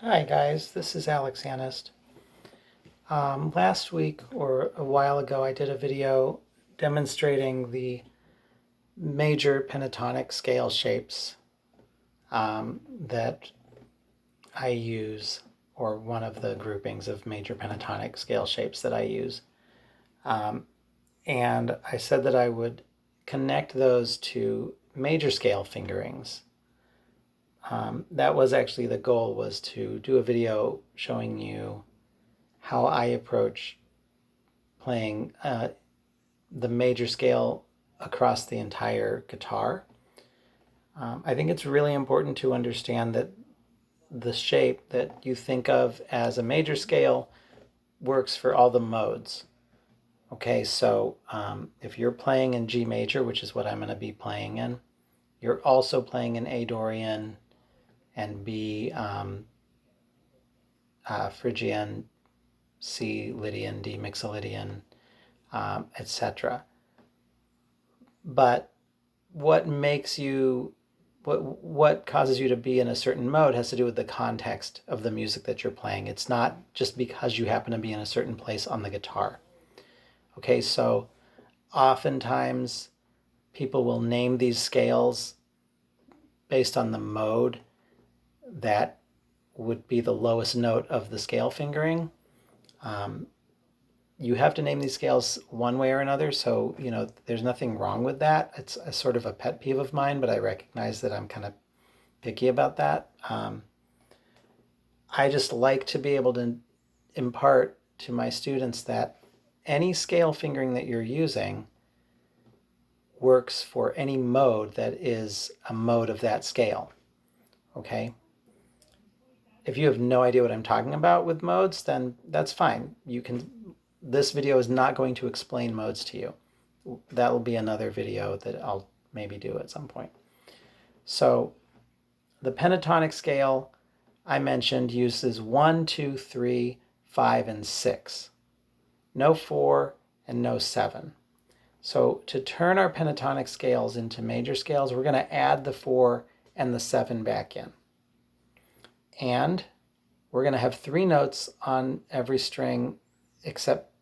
Hi guys, this is Alex Anist. Last week or a while ago I did a video demonstrating the major pentatonic scale shapes that I use, or one of the groupings of major pentatonic scale shapes that I use. And I said that I would connect those to major scale fingerings. That was actually the goal, was to do a video showing you how I approach playing the major scale across the entire guitar. I think it's really important to understand that the shape that you think of as a major scale works for all the modes. Okay, so if you're playing in G major, which is what I'm going to be playing in, you're also playing in A Dorian and B Phrygian, C Lydian, D Mixolydian, etc. But what makes you, what causes you to be in a certain mode has to do with the context of the music that you're playing. It's not just because you happen to be in a certain place on the guitar. Okay, so oftentimes people will name these scales based on the mode that would be the lowest note of the scale fingering. You have to name these scales one way or another, so there's nothing wrong with that. It's a sort of a pet peeve of mine, but I recognize that I'm kind of picky about that. I just like to be able to impart to my students that any scale fingering that you're using works for any mode that is a mode of that scale. Okay? If you have no idea what I'm talking about with modes, then that's fine. This video is not going to explain modes to you. That will be another video that I'll maybe do at some point. So the pentatonic scale I mentioned uses 1, 2, 3, 5, and 6. No 4 and no 7. So to turn our pentatonic scales into major scales, we're going to add the 4 and the 7 back in. And we're going to have 3 notes on every string, except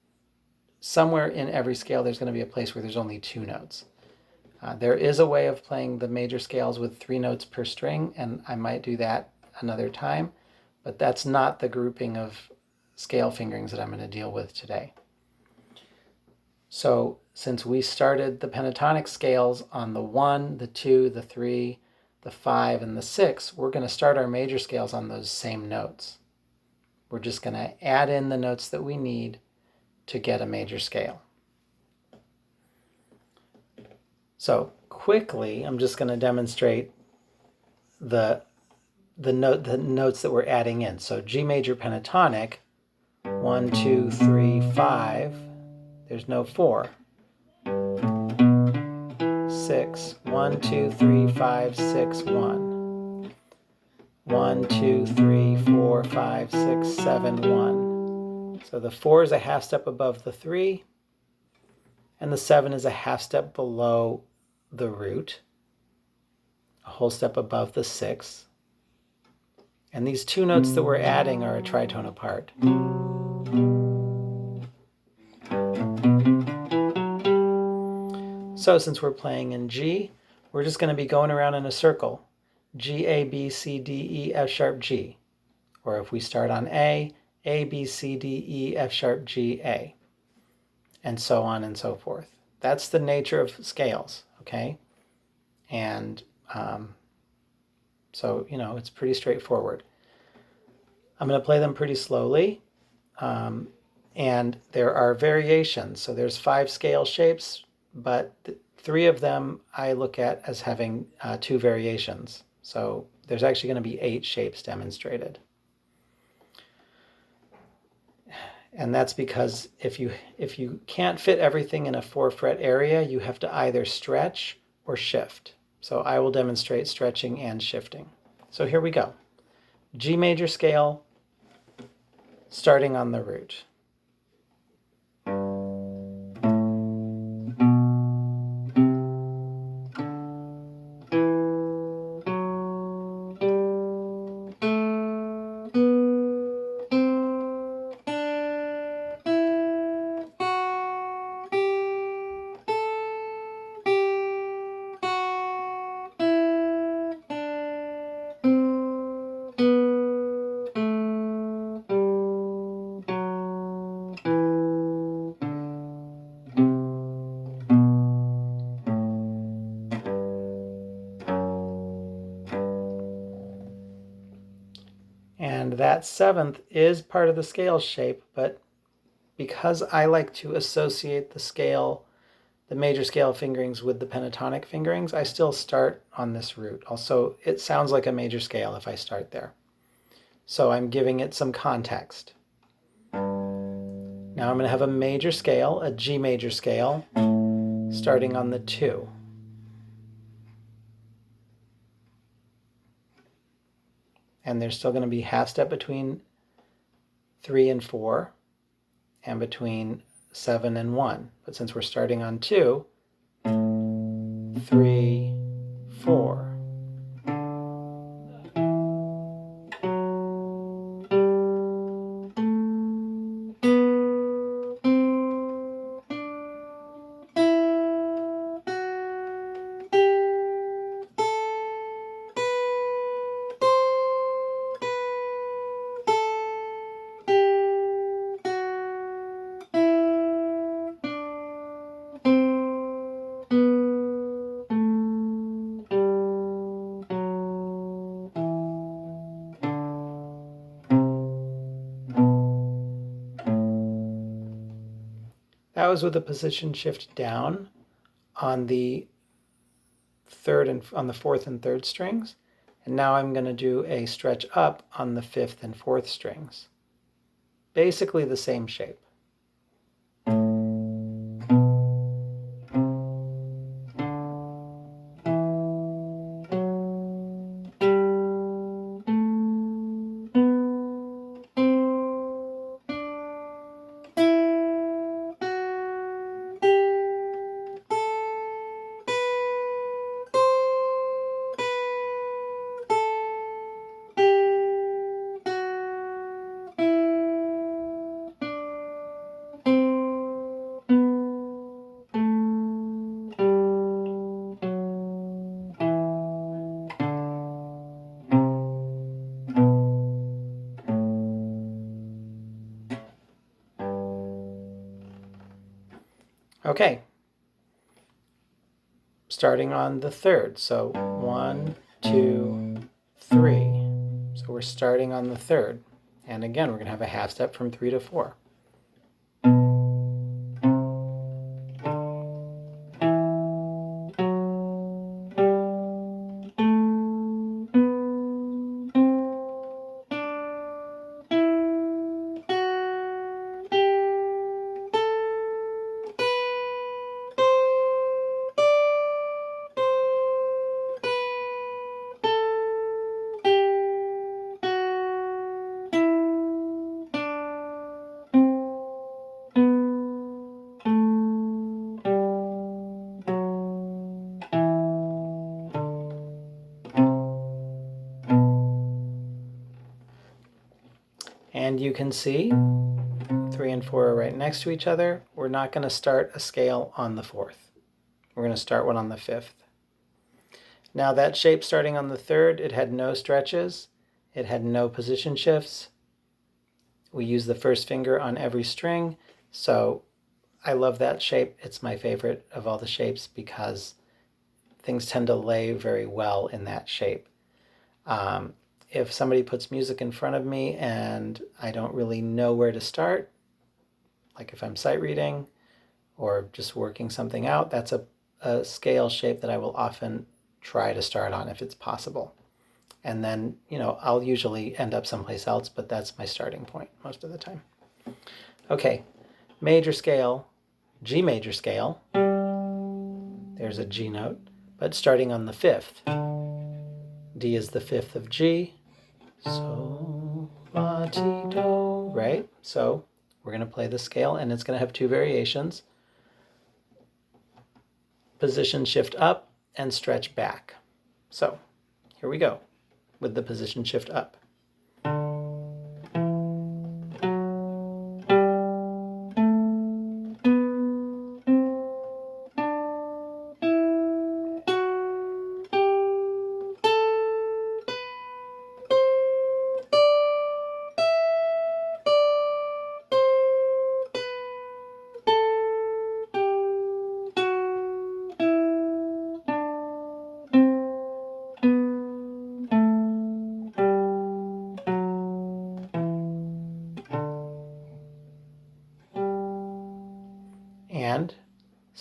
somewhere in every scale there's going to be a place where there's only 2 notes. There is a way of playing the major scales with 3 notes per string, and I might do that another time, but that's not the grouping of scale fingerings that I'm going to deal with today. So since we started the pentatonic scales on the 1, the 2, the 3, the 5, and the 6, we're going to start our major scales on those same notes. We're just going to add in the notes that we need to get a major scale. So quickly, I'm just going to demonstrate the notes that we're adding in. So G major pentatonic, 1, 2, 3, 5. There's no 4. 6. 1, 2, 3, 5, 6, 1. 1, 2, 3, 4, 5, 6, 7, 1. So the 4 is a half step above the 3, and the 7 is a half step below the root, a whole step above the 6. And these 2 notes that we're adding are a tritone apart. So since we're playing in G, we're just going to be going around in a circle. G, A, B, C, D, E, F sharp, G. Or if we start on A, B, C, D, E, F sharp, G, A. And so on and so forth. That's the nature of scales, okay? And so, it's pretty straightforward. I'm going to play them pretty slowly. And there are variations. So there's 5 scale shapes, but 3 of them I look at as having 2 variations. So there's actually going to be 8 shapes demonstrated. And that's because if you can't fit everything in a 4-fret area, you have to either stretch or shift. So I will demonstrate stretching and shifting. So here we go. G major scale, starting on the root. And that seventh is part of the scale shape, but because I like to associate the major scale fingerings with the pentatonic fingerings, I still start on this root. Also, it sounds like a major scale if I start there. So I'm giving it some context. Now I'm going to have a major scale, a G major scale, starting on the 2. And there's still going to be half step between 3 and 4 and between 7 and 1. But since we're starting on 2, 3, 4. That was with a position shift down on the fourth and third strings. And now I'm going to do a stretch up on the 5th and 4th strings. Basically the same shape. Okay, starting on the 3rd. So 1, 2, 3. So we're starting on the 3rd. And again, we're going to have a half step from 3 to 4. And you can see 3 and 4 are right next to each other. We're not going to start a scale on the 4th. We're going to start one on the 5th. Now that shape starting on the 3rd, it had no stretches. It had no position shifts. We use the first finger on every string. So I love that shape. It's my favorite of all the shapes because things tend to lay very well in that shape. If somebody puts music in front of me and I don't really know where to start, like if I'm sight reading or just working something out, that's a scale shape that I will often try to start on if it's possible. And then, I'll usually end up someplace else, but that's my starting point most of the time. Okay, major scale, G major scale. There's a G note, but starting on the 5th. D is the 5th of G. So, la, ti, do, right? So we're going to play the scale, and it's going to have 2 variations. Position shift up and stretch back. So here we go with the position shift up.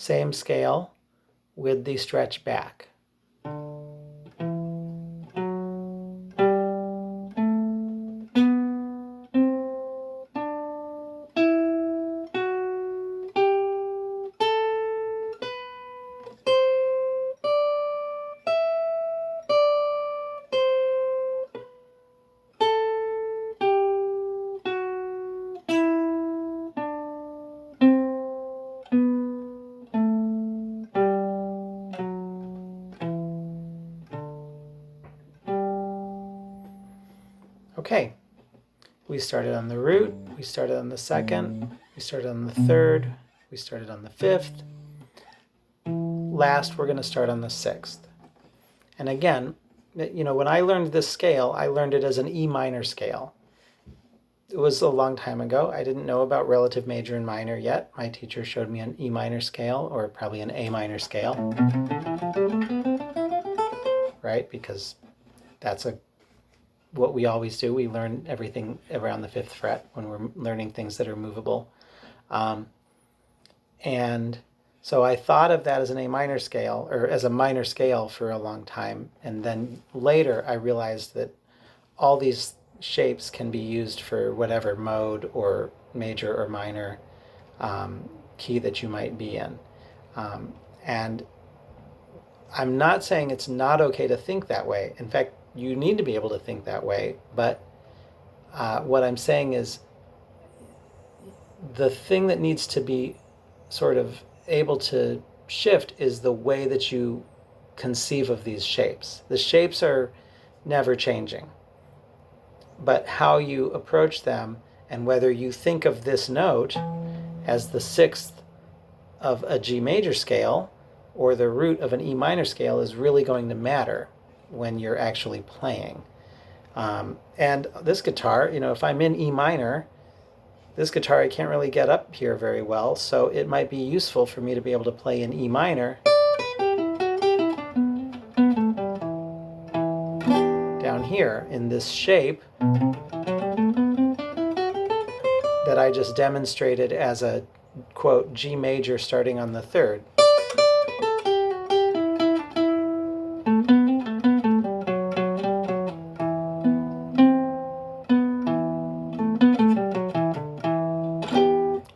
Same scale with the stretch back. Okay, we started on the root, we started on the second, we started on the third, we started on the fifth. Last, we're going to start on the sixth. And again, when I learned this scale, I learned it as an E minor scale. It was a long time ago. I didn't know about relative major and minor yet. My teacher showed me an E minor scale, or probably an A minor scale, right? Because that's what we always do. We learn everything around the fifth fret when we're learning things that are movable. And so I thought of that as an A minor scale, or as a minor scale, for a long time. And then later I realized that all these shapes can be used for whatever mode or major or minor key that you might be in. And I'm not saying it's not okay to think that way. In fact, you need to be able to think that way. But what I'm saying is the thing that needs to be sort of able to shift is the way that you conceive of these shapes. The shapes are never changing, but how you approach them and whether you think of this note as the sixth of a G major scale or the root of an E minor scale is really going to matter when you're actually playing. And this guitar, if I'm in E minor, this guitar I can't really get up here very well, so it might be useful for me to be able to play in E minor down here in this shape that I just demonstrated as a, quote, G major starting on the third.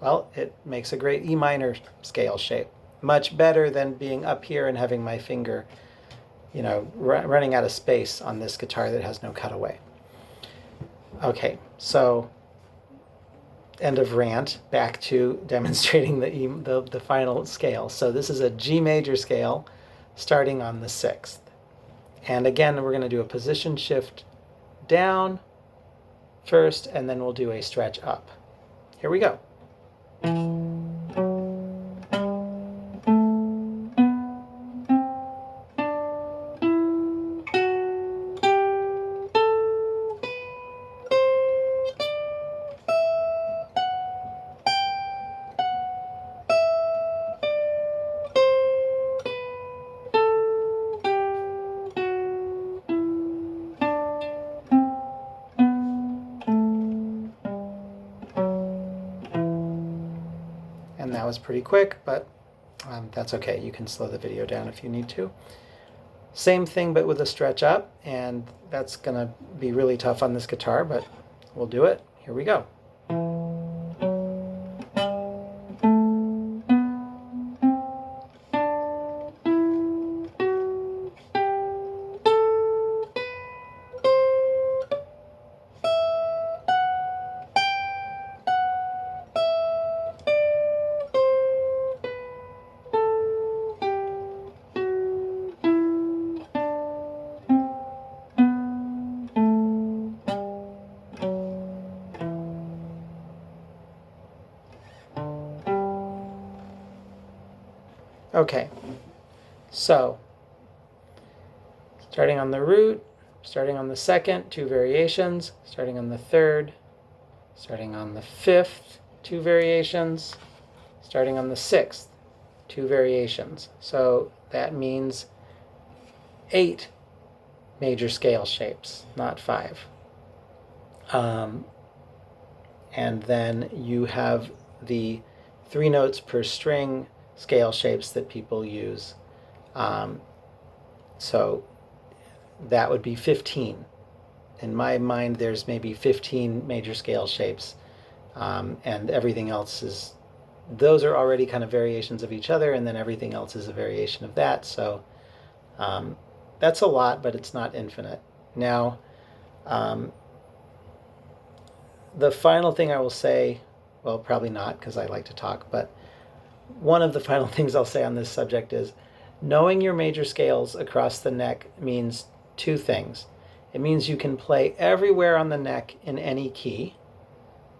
Well, it makes a great E minor scale shape. Much better than being up here and having my finger, running out of space on this guitar that has no cutaway. Okay, so end of rant, back to demonstrating the final scale. So this is a G major scale starting on the sixth. And again, we're going to do a position shift down first, and then we'll do a stretch up. Here we go. And that was pretty quick, but that's okay. You can slow the video down if you need to. Same thing, but with a stretch up, and that's going to be really tough on this guitar, but we'll do it. Here we go. Okay, so starting on the root, starting on the second, two variations, starting on the third, starting on the fifth, two variations, starting on the sixth, two variations. So that means 8 major scale shapes, not 5. And then you have the 3 notes per string scale shapes that people use. So that would be 15. In my mind, there's maybe 15 major scale shapes, and everything else is, those are already kind of variations of each other, and then everything else is a variation of that. So that's a lot, but it's not infinite. Now, the final thing I will say, well, probably not because I like to talk, but one of the final things I'll say on this subject is knowing your major scales across the neck means two things. It means you can play everywhere on the neck in any key.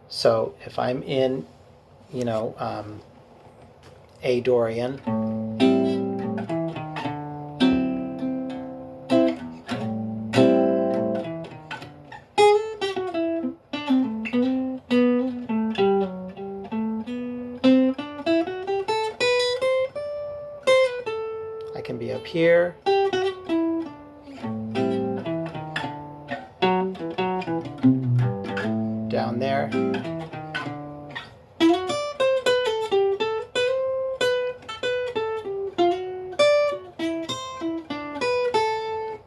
So if I'm in, A Dorian, I can be up here, down there,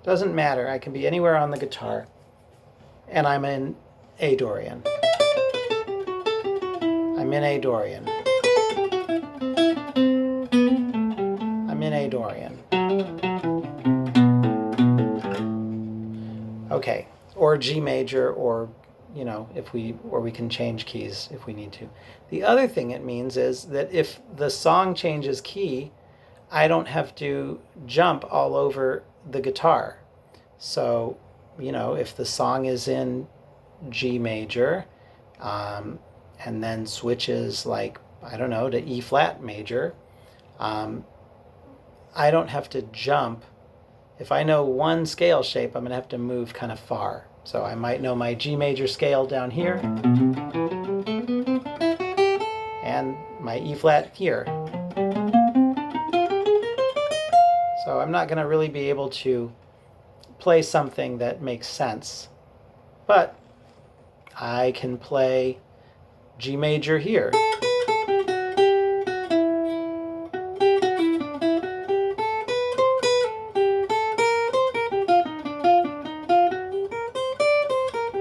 doesn't matter. I can be anywhere on the guitar, and I'm in A Dorian. I'm in A Dorian. I'm in A Dorian. Okay, or G major, or we can change keys if we need to. The other thing it means is that if the song changes key, I don't have to jump all over the guitar. So, if the song is in G major, and then switches to E flat major, I don't have to jump. If I know one scale shape, I'm going to have to move kind of far. So I might know my G major scale down here and my E flat here. So I'm not going to really be able to play something that makes sense. But I can play G major here.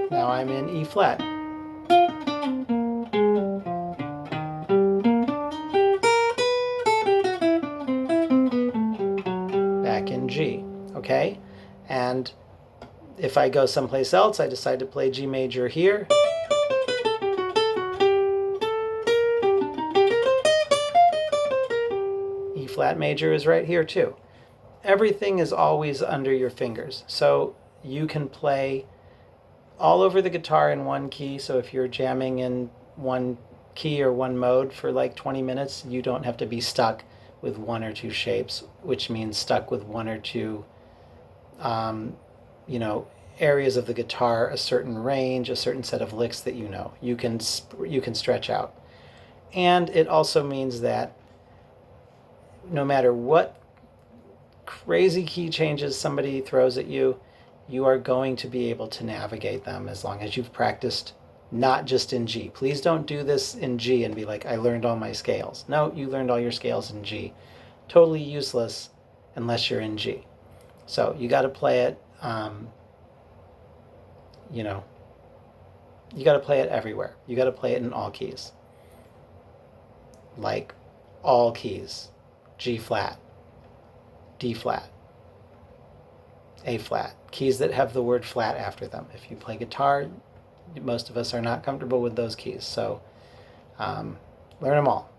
Now I'm in E flat. Back in G, okay? And if I go someplace else, I decide to play G major here. E flat major is right here too. Everything is always under your fingers. So you can play all over the guitar in one key. So if you're jamming in one key or one mode for like 20 minutes, you don't have to be stuck with one or two shapes, which means stuck with one or two, areas of the guitar, a certain range, a certain set of licks that you can stretch out. And it also means that no matter what crazy key changes somebody throws at you, you are going to be able to navigate them as long as you've practiced not just in G. Please don't do this in G and be like, I learned all my scales. No, you learned all your scales in G. Totally useless unless you're in G. So you got to play it, you got to play it everywhere. You got to play it in all keys. Like all keys. G flat, D flat, A flat. Keys that have the word flat after them. If you play guitar, most of us are not comfortable with those keys. So learn them all.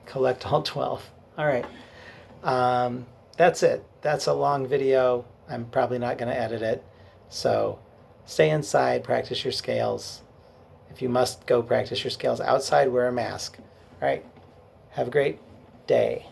Collect all 12. All right. That's it. That's a long video. I'm probably not going to edit it. So stay inside, practice your scales. If you must go practice your scales outside, wear a mask. All right. Have a great day.